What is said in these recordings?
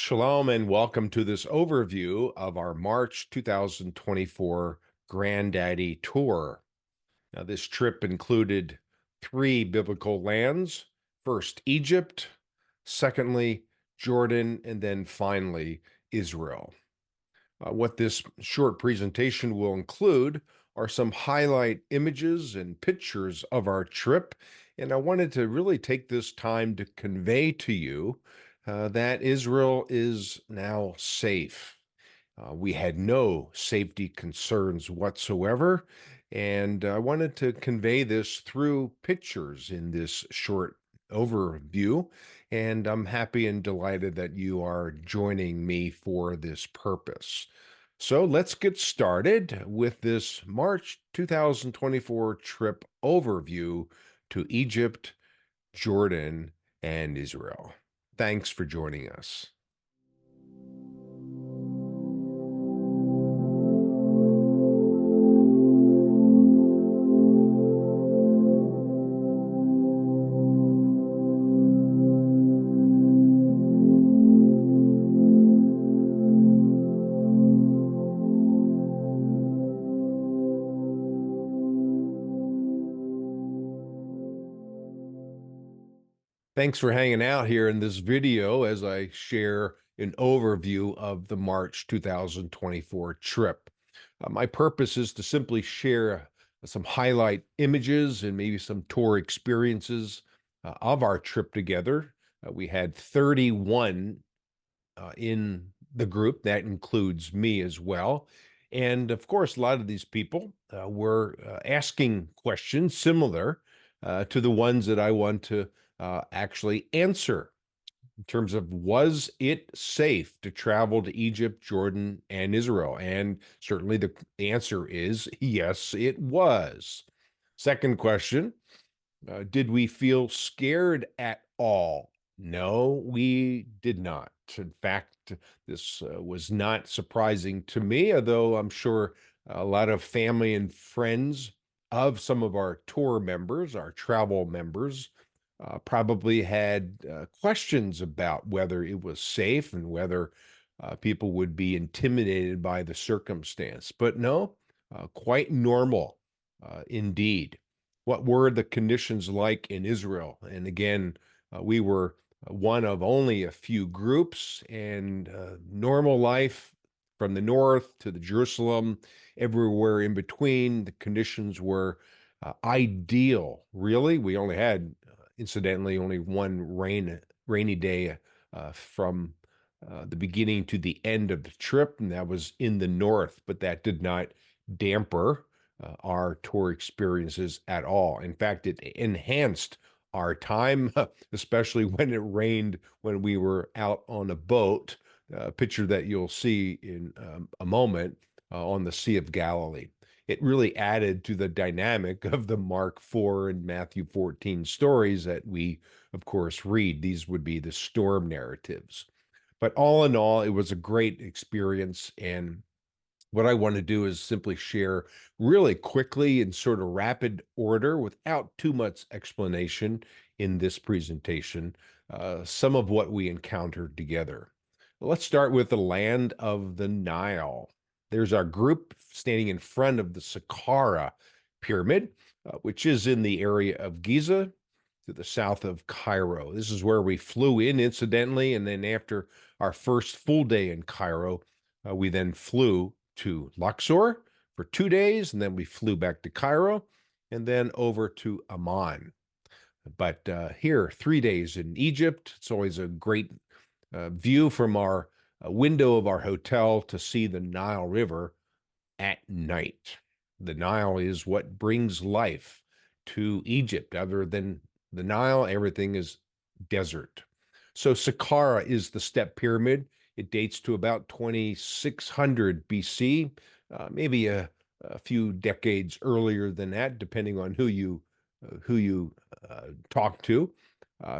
Shalom and welcome to this overview of our March 2024 Granddaddy tour. Now, this trip included three biblical lands. First, Egypt, secondly, Jordan, and then finally, Israel. What this short presentation will include are some highlight images and pictures of our trip, and I wanted to really take this time to convey to you that Israel is now safe. We had no safety concerns whatsoever, and I wanted to convey this through pictures in this short overview, and I'm happy and delighted that you are joining me for this purpose. So let's get started with this March 2024 trip overview to Egypt, Jordan, and Israel. Thanks for joining us. Thanks for hanging out here in this video as I share an overview of the March 2024 trip. My purpose is to simply share some highlight images and maybe some tour experiences of our trip together. We had 31 in the group. That includes me as well. And of course, a lot of these people were asking questions similar to the ones that I want to actually answer in terms of, was it safe to travel to Egypt, Jordan, and Israel? And certainly the answer is yes, it was. Second question, did we feel scared at all? No, we did not. In fact, this was not surprising to me, although I'm sure a lot of family and friends of some of our tour members, our travel members, probably had questions about whether it was safe and whether people would be intimidated by the circumstance. But no, quite normal indeed. What were the conditions like in Israel? And again, we were one of only a few groups, and normal life from the north to the Jerusalem, everywhere in between, the conditions were ideal, really. We only had, incidentally, only one rainy day from the beginning to the end of the trip, and that was in the north, but that did not damper our tour experiences at all. In fact, it enhanced our time, especially when it rained when we were out on a boat, a picture that you'll see in a moment on the Sea of Galilee. It really added to the dynamic of the Mark 4 and Matthew 14 stories that we, of course, read. These would be the storm narratives. But all in all, it was a great experience. And what I want to do is simply share really quickly in sort of rapid order without too much explanation in this presentation, some of what we encountered together. Let's start with the land of the Nile. There's our group standing in front of the Saqqara pyramid, which is in the area of Giza to the south of Cairo. This is where we flew in, incidentally, and then after our first full day in Cairo, we then flew to Luxor for 2 days, and then we flew back to Cairo, and then over to Amman. But here, 3 days in Egypt. It's always a great view from our window of our hotel to see the Nile River at night. The Nile is what brings life to Egypt. Other than the Nile, everything is desert. So Saqqara is the step pyramid. It dates to about 2600 BC, maybe a few decades earlier than that, depending on who you talk to.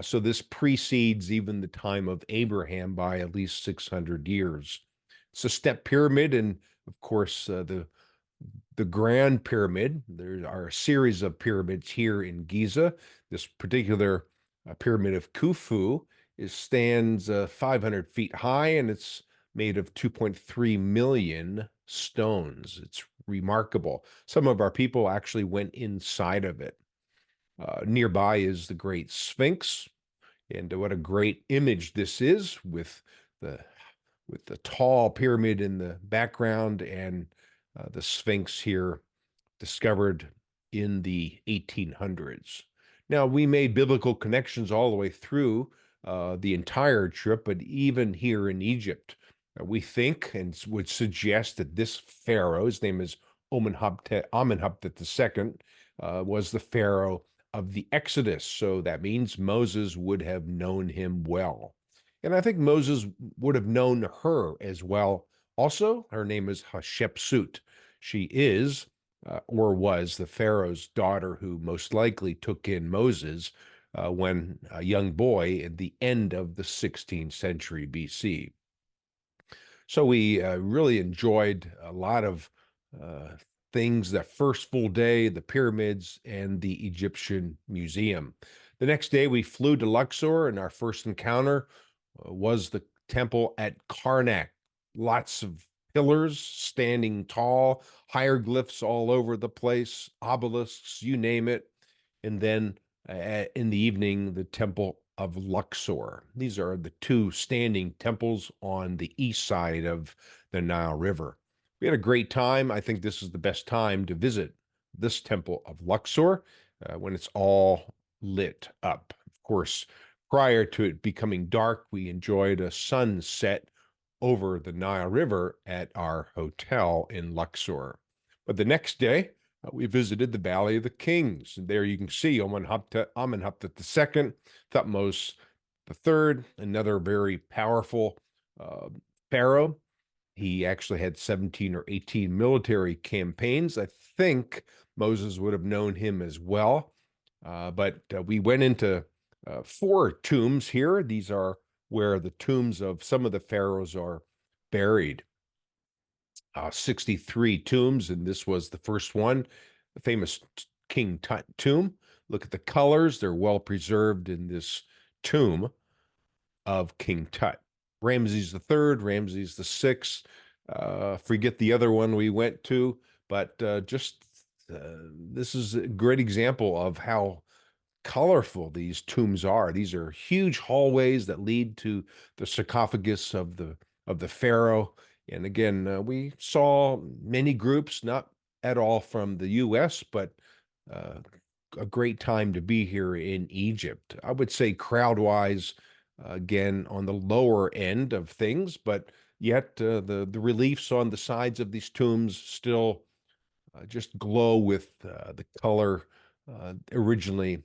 So this precedes even the time of Abraham by at least 600 years. It's a step pyramid, and of course, the Grand Pyramid. There are a series of pyramids here in Giza. This particular pyramid of Khufu It stands 500 feet high, and it's made of 2.3 million stones. It's remarkable. Some of our people actually went inside of it. Nearby is the Great Sphinx, and what a great image this is the with the tall pyramid in the background and the Sphinx here discovered in the 1800s. Now, we made biblical connections all the way through the entire trip, but even here in Egypt, we think and would suggest that this pharaoh, his name is Amenhotep II, was the pharaoh of the Exodus. So that means Moses would have known him well. And I think Moses would have known her as well. Also, her name is Hatshepsut. She is or was the Pharaoh's daughter who most likely took in Moses when a young boy at the end of the 16th century BC. So we really enjoyed a lot of uh, things that first full day, the pyramids and the Egyptian Museum. The next day, we flew to Luxor, and our first encounter was the temple at Karnak. Lots of pillars standing tall, hieroglyphs all over the place, obelisks, you name it. And then in the evening, the temple of Luxor. These are the two standing temples on the east side of the Nile River. We had a great time. I think this is the best time to visit this temple of Luxor when it's all lit up. Of course, prior to it becoming dark, we enjoyed a sunset over the Nile River at our hotel in Luxor. But the next day, we visited the Valley of the Kings. And there you can see Amenhotep II, Thutmose III, another very powerful pharaoh. He actually had 17 or 18 military campaigns. I think Moses would have known him as well. But we went into four tombs here. These are where the tombs of some of the pharaohs are buried. 63 tombs, and this was the first one, the famous King Tut tomb. Look at the colors, they're well preserved in this tomb of King Tut. Ramses III, Ramses VI, forget the other one we went to, but this is a great example of how colorful these tombs are. These are huge hallways that lead to the sarcophagus of the pharaoh. And again, we saw many groups, not at all from the U.S., but uh, a great time to be here in Egypt. I would say crowd-wise, again, on the lower end of things, but yet the reliefs on the sides of these tombs still just glow with the color originally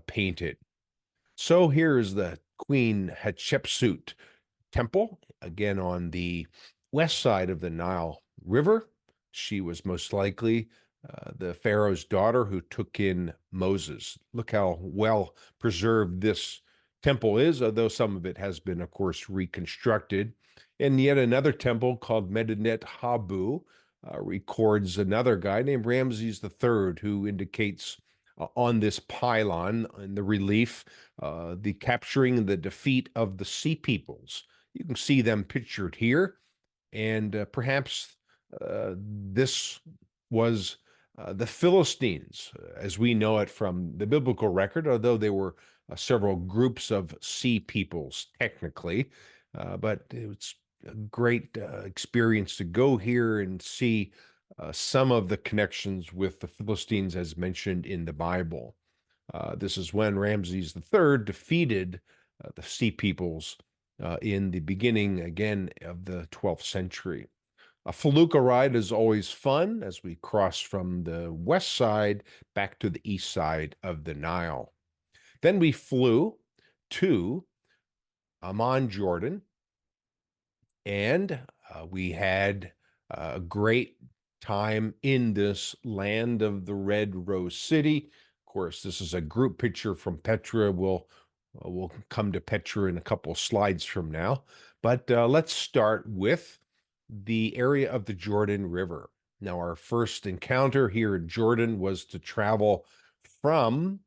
painted. So here is the Queen Hatshepsut temple, again on the west side of the Nile River. She was most likely the Pharaoh's daughter who took in Moses. Look how well preserved this temple is, although some of it has been, of course, reconstructed. And yet another temple called Medinet Habu records another guy named Ramses III, who indicates on this pylon in the relief the capturing the defeat of the Sea Peoples. You can see them pictured here, and perhaps this was the Philistines, as we know it from the biblical record, although there were several groups of sea peoples technically. But it's a great experience to go here and see some of the connections with the Philistines as mentioned in the Bible. This is when Ramses III defeated the Sea Peoples in the beginning, again, of the 12th century. A felucca ride is always fun as we cross from the west side back to the east side of the Nile. Then we flew to Amman, Jordan, and we had a great time in this land of the Red Rose City. Of course, this is a group picture from Petra. We'll come to Petra in a couple of slides from now. But let's start with the area of the Jordan River. Now, our first encounter here in Jordan was to travel from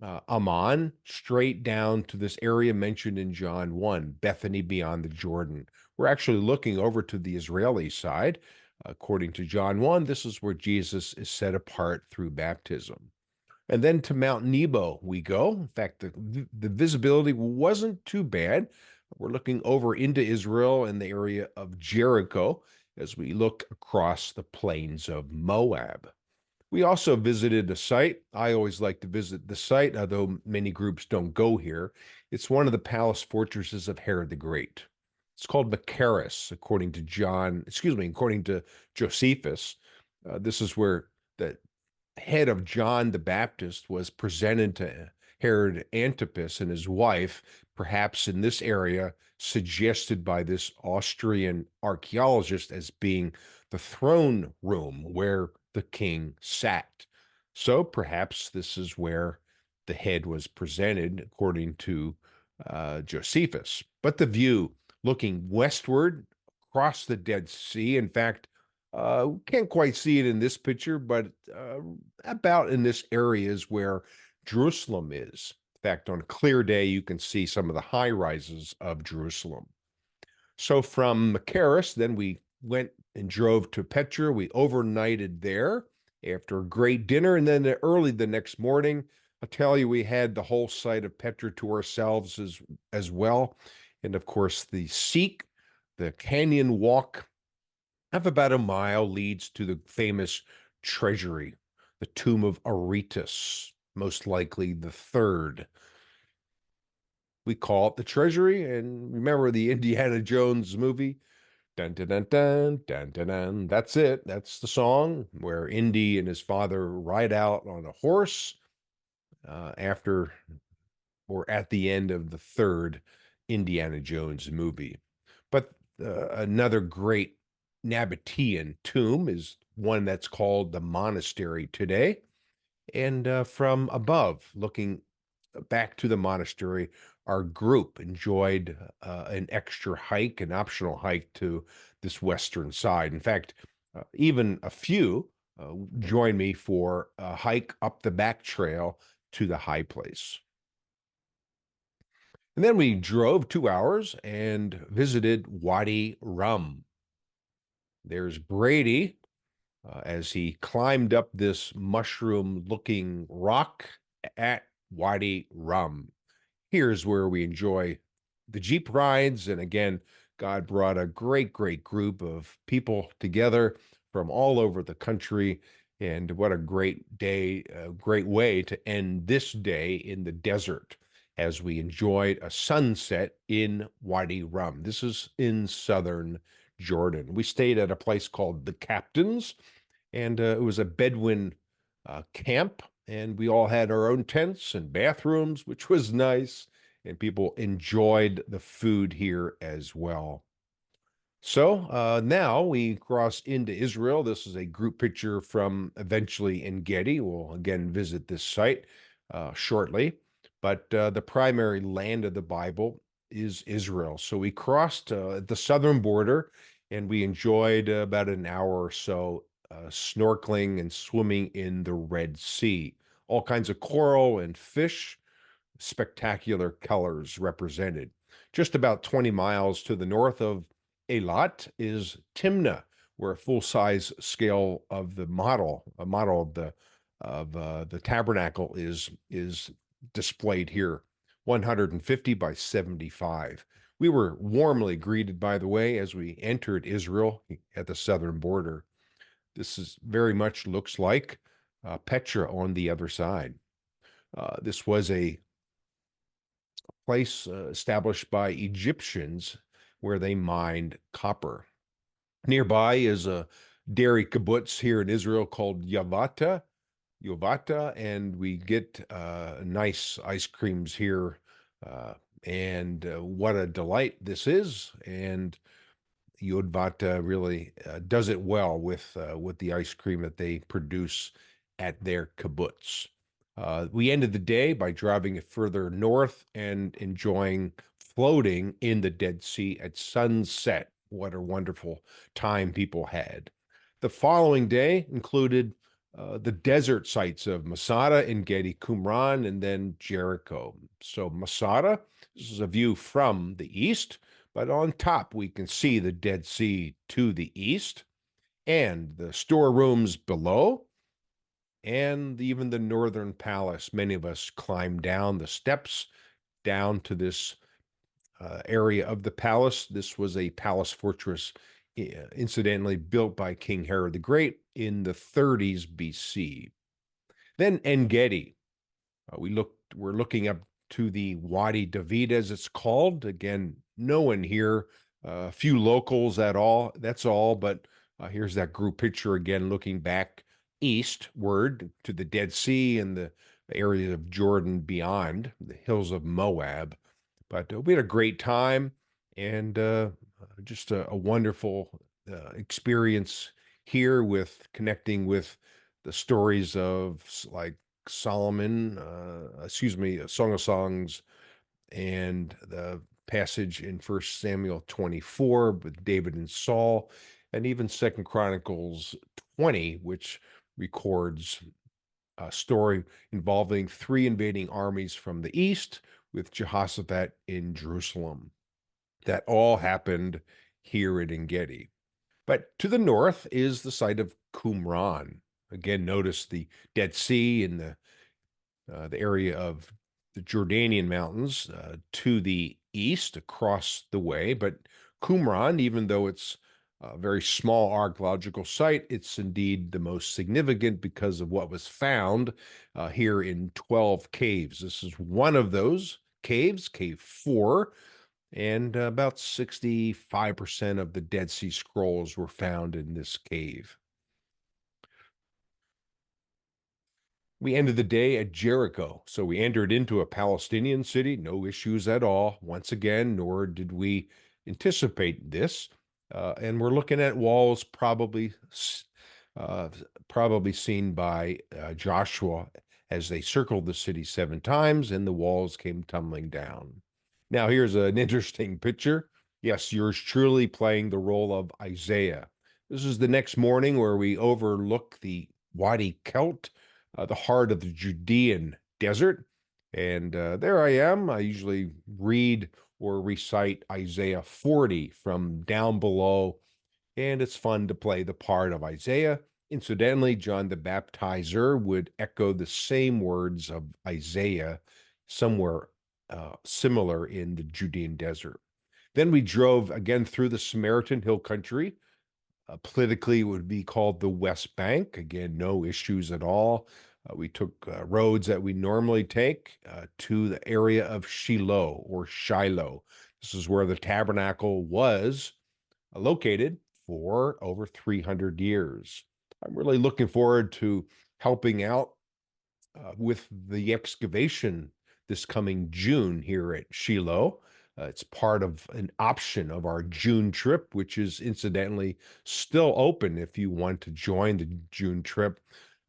Amman, straight down to this area mentioned in John 1, Bethany beyond the Jordan. We're actually looking over to the Israeli side. According to John 1, this is where Jesus is set apart through baptism. And then to Mount Nebo we go. In fact, the visibility wasn't too bad. We're looking over into Israel and the area of Jericho as we look across the plains of Moab. We also visited a site. I always like to visit the site, although many groups don't go here. It's one of the palace fortresses of Herod the Great. It's called Machaerus, according to Josephus. This is where the head of John the Baptist was presented to Herod Antipas and his wife, perhaps in this area, suggested by this Austrian archaeologist as being the throne room where the king sat. So perhaps this is where the head was presented, according to Josephus. But the view looking westward across the Dead Sea, in fact, can't quite see it in this picture, but about in this area is where Jerusalem is. In fact, on a clear day, you can see some of the high rises of Jerusalem. So from Machaerus, then we went and drove to Petra. We overnighted there after a great dinner. And then early the next morning, I'll tell you, we had the whole site of Petra to ourselves as well. And of course, the Seek, the canyon walk of about a mile, leads to the famous treasury, the tomb of Aretas, most likely the third. We call it the treasury, and remember the Indiana Jones movie? Dun dun dun dun dun dun dun. That's it. That's the song where Indy and his father ride out on a horse after or at the end of the third Indiana Jones movie. But another great Nabatean tomb is one that's called the monastery today. And from above, looking back to the monastery, our group enjoyed an extra hike, an optional hike to this western side. In fact, even a few joined me for a hike up the back trail to the high place. And then we drove 2 hours and visited Wadi Rum. There's Brady as he climbed up this mushroom-looking rock at Wadi Rum. Here's where we enjoy the Jeep rides. And again, God brought a great, great group of people together from all over the country. And what a great day, a great way to end this day in the desert as we enjoyed a sunset in Wadi Rum. This is in southern Jordan. We stayed at a place called the Captain's, and it was a Bedouin camp, and we all had our own tents and bathrooms, which was nice, and people enjoyed the food here as well. So now we cross into Israel. This is a group picture from eventually En Gedi. We'll again visit this site shortly, but the primary land of the Bible is Israel. So we crossed the southern border, and we enjoyed about an hour or so snorkeling and swimming in the Red Sea. All kinds of coral and fish, spectacular colors represented. Just about 20 miles to the north of Eilat is Timnah, where a full-size scale of the model, a model of the tabernacle is displayed here, 150 by 75. We were warmly greeted, by the way, as we entered Israel at the southern border. This is very much looks like Petra on the other side. This was a place established by Egyptians where they mined copper. Nearby is a dairy kibbutz here in Israel called Yavata, and we get nice ice creams here. And what a delight this is. And Yodvata really does it well with the ice cream that they produce at their kibbutz. We ended the day by driving further north and enjoying floating in the Dead Sea at sunset. What a wonderful time people had. The following day included the desert sites of Masada, En Gedi, Qumran, and then Jericho. So Masada, this is a view from the east, but on top we can see the Dead Sea to the east and the storerooms below and even the northern palace. Many of us climbed down the steps down to this area of the palace. This was a palace fortress, incidentally built by King Herod the Great in the 30s BC. Then En Gedi. We're looking up to the Wadi David, as it's called. Again, no one here, a few locals at all. That's all. But here's that group picture again, looking back eastward to the Dead Sea and the area of Jordan beyond, the hills of Moab. But we had a great time and just a wonderful experience here with connecting with the stories of like Solomon, a Song of Songs, and the passage in First Samuel 24 with David and Saul, and even Second Chronicles 20, which records a story involving three invading armies from the east with Jehoshaphat in Jerusalem. That all happened here at En Gedi. But to the north is the site of Qumran. Again, notice the Dead Sea and the area of the Jordanian mountains to the east across the way. But Qumran, even though it's a very small archaeological site, it's indeed the most significant because of what was found here in 12 caves. This is one of those caves, Cave 4, and about 65% of the Dead Sea Scrolls were found in this cave. We ended the day at Jericho. So we entered into a Palestinian city, no issues at all, once again, nor did we anticipate this. And we're looking at walls probably seen by Joshua as they circled the city 7 times and the walls came tumbling down. Now, here's an interesting picture. Yes, yours truly playing the role of Isaiah. This is the next morning where we overlook the Wadi Kelt, the heart of the Judean desert. And there I am. I usually read or recite Isaiah 40 from down below, and it's fun to play the part of Isaiah. Incidentally, John the Baptizer would echo the same words of Isaiah somewhere similar in the Judean desert. Then we drove again through the Samaritan Hill Country. Politically, it would be called the West Bank. Again, no issues at all. We took roads that we normally take to the area of Shiloh or Shiloh. This is where the tabernacle was located for over 300 years. I'm really looking forward to helping out with the excavation this coming June here at Shiloh. It's part of an option of our June trip, which is incidentally still open if you want to join the June trip.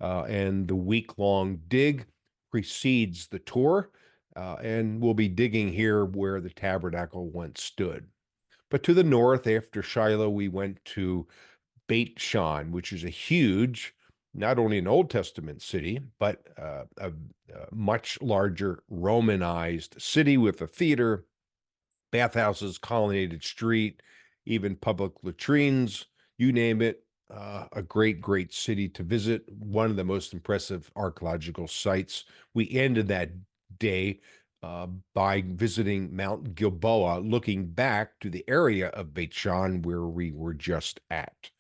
And the week-long dig precedes the tour, and we'll be digging here where the tabernacle once stood. But to the north, after Shiloh, we went to Beth Shean, which is a huge, not only an Old Testament city, but a much larger Romanized city with a theater, bathhouses, colonnaded street, even public latrines, you name it. A great, great city to visit. One of the most impressive archaeological sites. We ended that day by visiting Mount Gilboa, looking back to the area of Beth Shean where we were just at.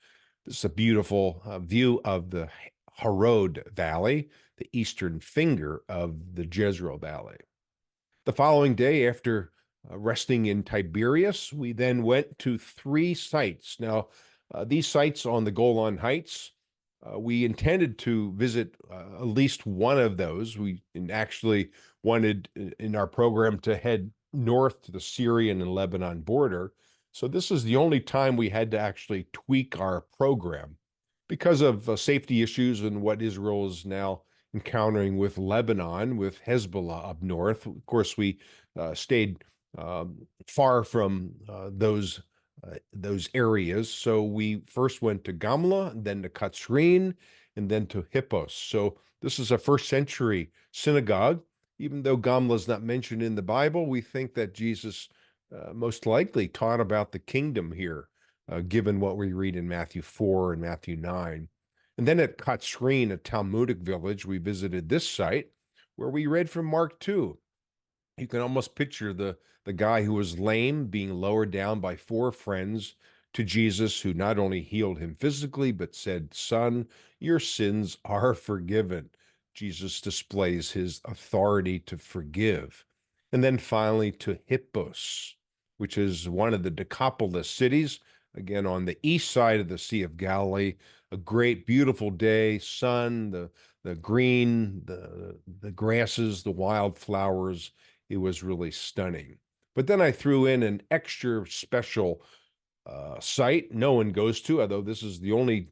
This is a beautiful view of the Harod Valley, the eastern finger of the Jezreel Valley. The following day, after resting in Tiberias, we then went to 3 sites. Now, these sites on the Golan Heights, we intended to visit at least one of those. We actually wanted in our program to head north to the Syrian and Lebanon border. So this is the only time we had to actually tweak our program because of safety issues and what Israel is now encountering with Lebanon, with Hezbollah up north. Of course, we stayed far from those areas. So we first went to Gamla, then to Katzrin, and then to Hippos. So this is a first century synagogue. Even though Gamla is not mentioned in the Bible, we think that Jesus most likely taught about the kingdom here, given what we read in Matthew 4 and Matthew 9. And then at Katsrin, a Talmudic village, we visited this site where we read from Mark 2. You can almost picture the guy who was lame being lowered down by four friends to Jesus, who not only healed him physically, but said, "Son, your sins are forgiven." Jesus displays his authority to forgive. And then finally to Hippos, which is one of the Decapolis cities, again on the east side of the Sea of Galilee. A great, beautiful day, sun, the green, the grasses, the wildflowers. It was really stunning. But then I threw in an extra special site no one goes to, although this is the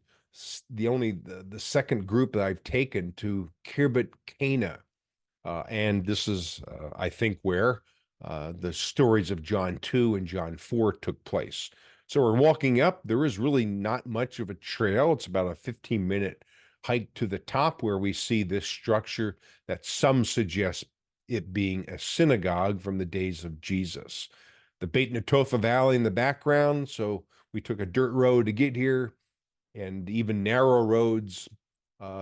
second group that I've taken to Kirbet Cana. And this is, I think, where the stories of John 2 and John 4 took place. So we're walking up. There is really not much of a trail. It's about a 15-minute hike to the top where we see this structure that some suggest it being a synagogue from the days of Jesus. The Beit Netofa Valley in the background. So we took a dirt road to get here, and even narrow roads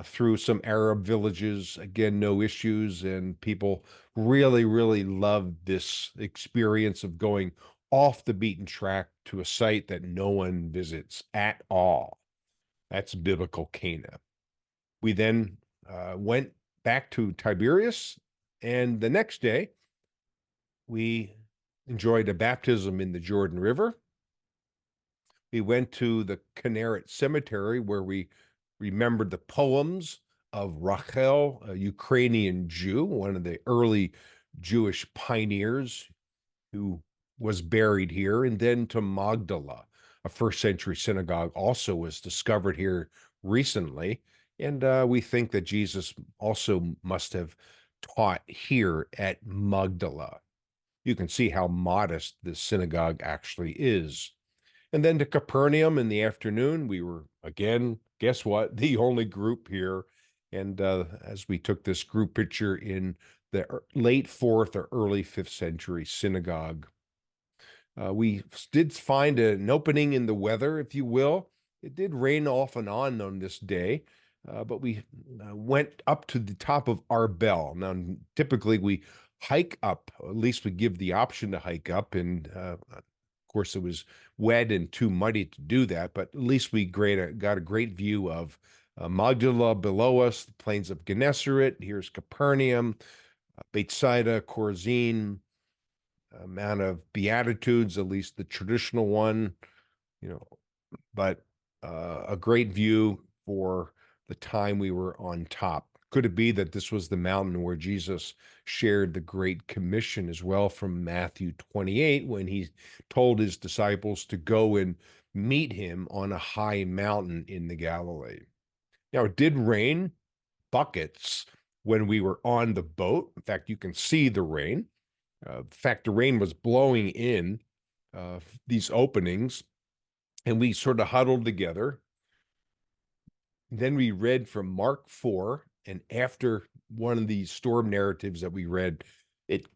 through some Arab villages. Again, no issues, and people really, really loved this experience of going off the beaten track to a site that no one visits at all. That's biblical Cana. We then went back to Tiberias, and the next day we enjoyed a baptism in the Jordan River. We went to the Kinneret Cemetery where we remembered the poems of Rachel, a Ukrainian Jew, one of the early Jewish pioneers who was buried here, and then to Magdala, a first century synagogue also was discovered here recently. And we think that Jesus also must have taught here at Magdala. You can see how modest this synagogue actually is. And then to Capernaum in the afternoon, we were, again, guess what? The only group here. And as we took this group picture in the late 4th or early 5th century synagogue, we did find an opening in the weather, if you will. It did rain off and on this day, but we went up to the top of Arbel. Now, typically we hike up, at least we give the option to hike up, and of course, it was wet and too muddy to do that, but at least we got a great view of Magdala below us, the plains of Gennesaret. Here's Capernaum, Bethsaida, Chorazin, Mount of Beatitudes, at least the traditional one, but a great view for the time we were on top. Could it be that this was the mountain where Jesus shared the Great Commission as well from Matthew 28, when he told his disciples to go and meet him on a high mountain in the Galilee? Now, it did rain buckets when we were on the boat. In fact, you can see the rain. In fact, the rain was blowing in these openings, and we sort of huddled together. Then we read from Mark 4, and after one of these storm narratives that we read, it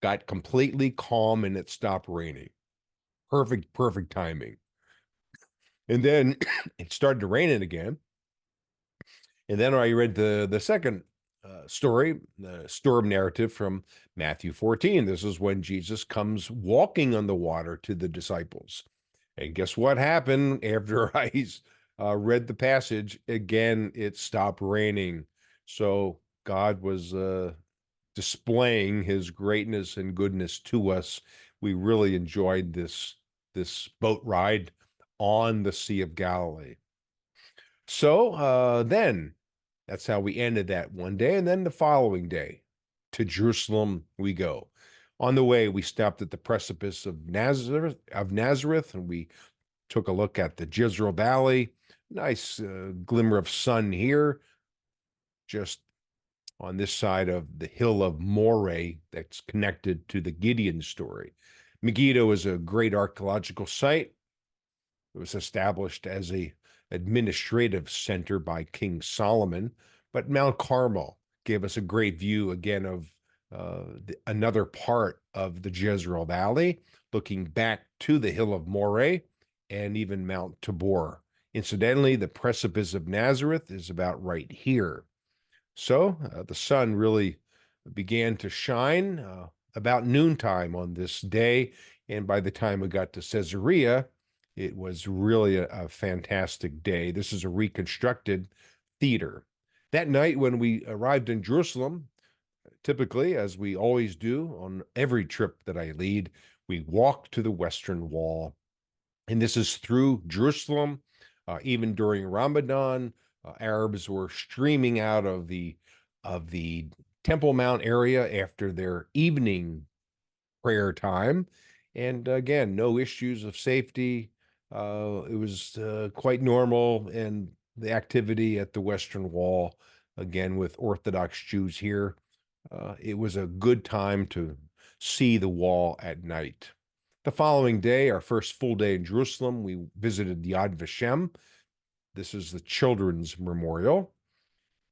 got completely calm and it stopped raining. Perfect timing. And then it started to rain again. And then I read the second story, the storm narrative from Matthew 14. This is when Jesus comes walking on the water to the disciples. And guess what happened after I read the passage? Again, it stopped raining. So God was displaying his greatness and goodness to us. We really enjoyed this boat ride on the Sea of Galilee. So then that's how we ended that one day. And then the following day, to Jerusalem we go. On the way, we stopped at the precipice of Nazareth, and we took a look at the Jezreel Valley. Nice glimmer of sun here, just on this side of the hill of Moreh that's connected to the Gideon story. Megiddo is a great archaeological site. It was established as a administrative center by King Solomon, but Mount Carmel gave us a great view again of another part of the Jezreel Valley, looking back to the hill of Moreh and even Mount Tabor. Incidentally, the precipice of Nazareth is about right here. So the sun really began to shine about noontime on this day. And by the time we got to Caesarea, it was really a fantastic day. This is a reconstructed theater. That night, when we arrived in Jerusalem, typically, as we always do on every trip that I lead, we walk to the Western Wall. And this is through Jerusalem. Even during Ramadan, Arabs were streaming out of the Temple Mount area after their evening prayer time. And again, no issues of safety. It was quite normal. And the activity at the Western Wall, again, with Orthodox Jews here, it was a good time to see the wall at night. The following day, our first full day in Jerusalem, we visited Yad Vashem. This is the children's memorial.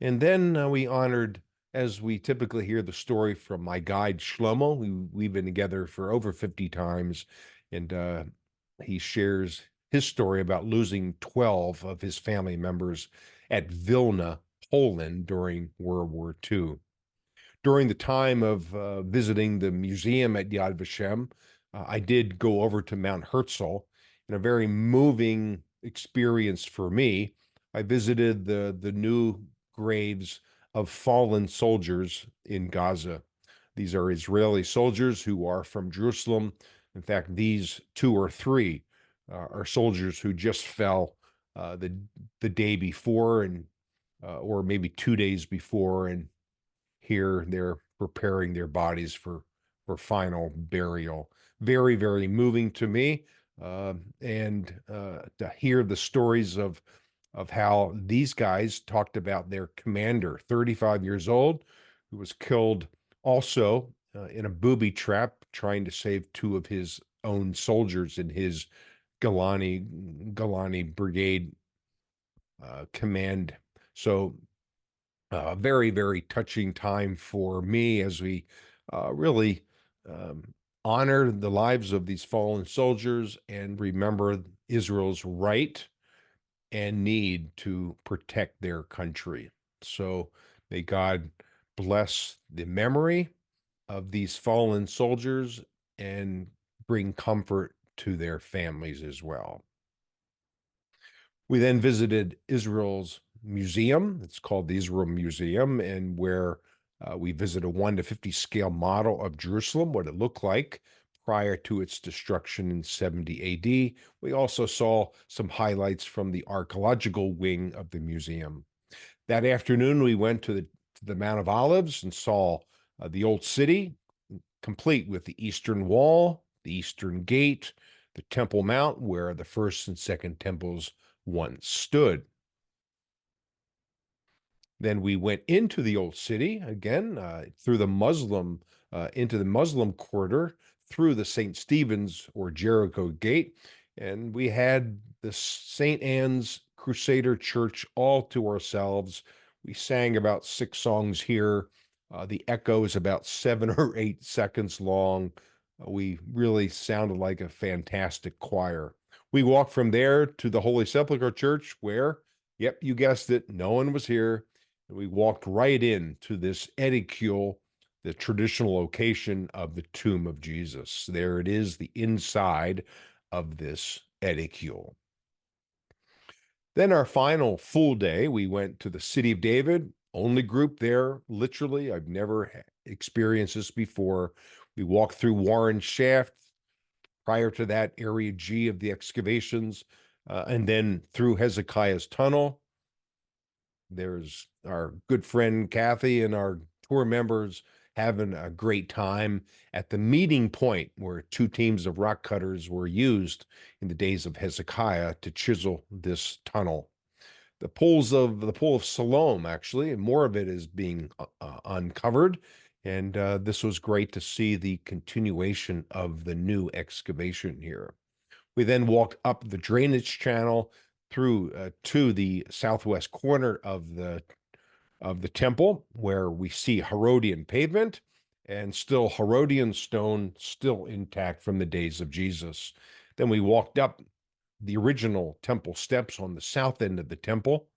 And then we honored, as we typically hear the story from my guide, Shlomo. We've been together for over 50 times, and he shares his story about losing 12 of his family members at Vilna, Poland during World War II. During the time of visiting the museum at Yad Vashem, I did go over to Mount Herzl, in a very moving experience for me. I visited the new graves of fallen soldiers in Gaza. These are Israeli soldiers who are from Jerusalem. In fact, these two or three are soldiers who just fell the day before, and or maybe 2 days before, and here they're preparing their bodies for final burial. Very, very moving to me, and to hear the stories of how these guys talked about their commander, 35 years old, who was killed also in a booby trap trying to save two of his own soldiers in his Golani Brigade command. So very, very touching time for me as we really honor the lives of these fallen soldiers and remember Israel's right and need to protect their country. So may God bless the memory of these fallen soldiers and bring comfort to their families as well. We then visited Israel's museum. It's called the Israel Museum, and where we visit a 1:50 scale model of Jerusalem, what it looked like prior to its destruction in 70 AD. We also saw some highlights from the archaeological wing of the museum. That afternoon, we went to the Mount of Olives and saw the old city, complete with the Eastern Wall, the Eastern Gate, the Temple Mount, where the first and second temples once stood. Then we went into the old city again, through the Muslim, into the Muslim quarter, through the St. Stephen's or Jericho Gate, and we had the St. Anne's Crusader Church all to ourselves. We sang about 6 songs here. The echo is about 7 or 8 seconds long. We really sounded like a fantastic choir. We walked from there to the Holy Sepulchre Church where, yep, you guessed it, no one was here. And we walked right into this edicule, the traditional location of the tomb of Jesus. There it is, the inside of this edicule. Then our final full day, we went to the City of David, only group there, literally. I've never experienced this before. We walked through Warren Shaft, prior to that, Area G of the excavations, and then through Hezekiah's Tunnel. There's our good friend Kathy and our tour members having a great time at the meeting point where 2 teams of rock cutters were used in the days of Hezekiah to chisel this tunnel. The pool of Siloam, actually, and more of it is being uncovered. And this was great to see the continuation of the new excavation here. We then walked up the drainage channel through to the southwest corner of the temple, where we see Herodian pavement and still Herodian stone, still intact from the days of Jesus. Then we walked up the original temple steps on the south end of the temple,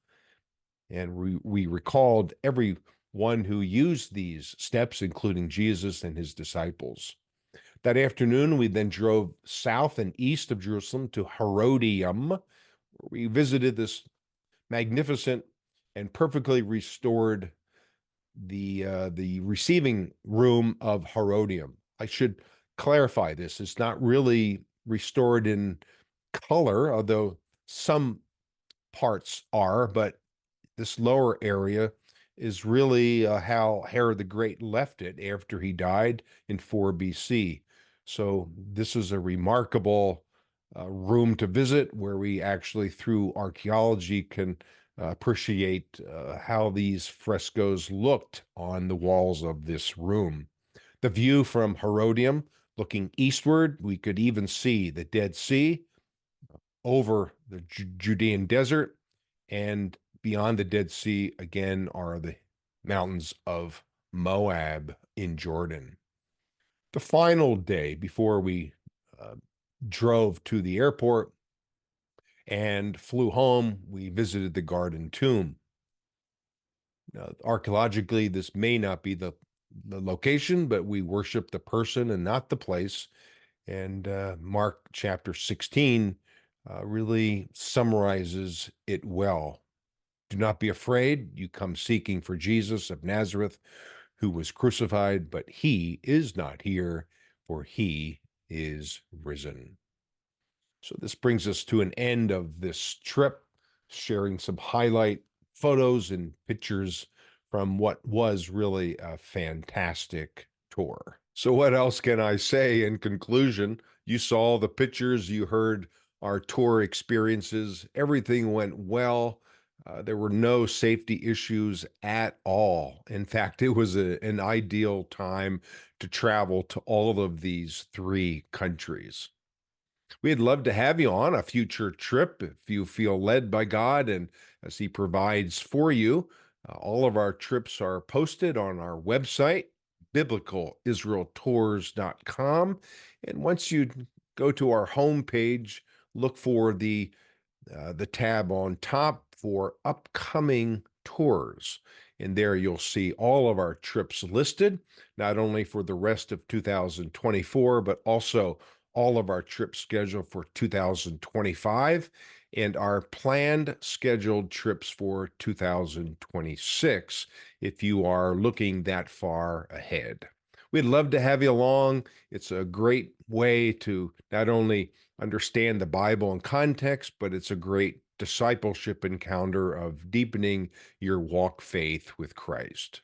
and we recalled everyone who used these steps, including Jesus and his disciples. That afternoon, we then drove south and east of Jerusalem to Herodium, where we visited this magnificent and perfectly restored the receiving room of Herodium. I should clarify this. It's not really restored in color, although some parts are, but this lower area is really how Herod the Great left it after he died in 4 BC. So this is a remarkable room to visit, where we actually, through archaeology, can appreciate how these frescoes looked on the walls of this room. The view from Herodium, looking eastward, we could even see the Dead Sea over the Judean desert, and beyond the Dead Sea again are the mountains of Moab in Jordan. The final day before we uh, drove to the airport and flew home, we visited the Garden Tomb. Now, archaeologically, this may not be the location, but we worship the person and not the place. And Mark chapter 16 really summarizes it well. Do not be afraid. You come seeking for Jesus of Nazareth, who was crucified, but he is not here, for he is risen. So this brings us to an end of this trip, sharing some highlight photos and pictures from what was really a fantastic tour. So what else can I say in conclusion? You saw the pictures, you heard our tour experiences. Everything went well. There were no safety issues at all. In fact, it was an ideal time to travel to all of these 3 countries. We'd love to have you on a future trip if you feel led by God and as He provides for you. All of our trips are posted on our website, biblicalisraeltours.com. And once you go to our homepage, look for the tab on top for upcoming tours. And there you'll see all of our trips listed, not only for the rest of 2024, but also all of our trips scheduled for 2025 and our planned scheduled trips for 2026 if you are looking that far ahead. We'd love to have you along. It's a great way to not only understand the Bible in context, but it's a great discipleship encounter of deepening your walk faith with Christ.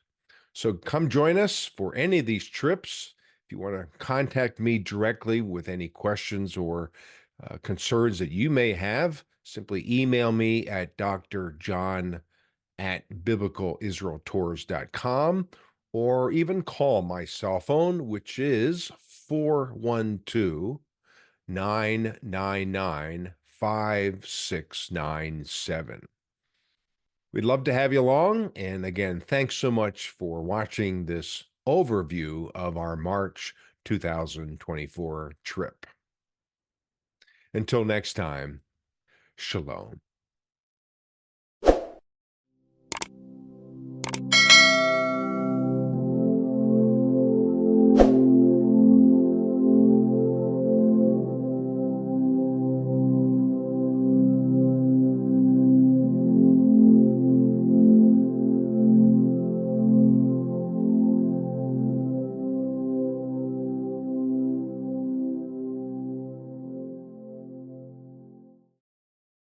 So come join us for any of these trips. If you want to contact me directly with any questions or concerns that you may have, simply email me at drjohn@biblicalisraeltours.com, or even call my cell phone, which is 412-999-5697. We'd love to have you along. And again, thanks so much for watching this overview of our March 2024 trip. Until next time, shalom.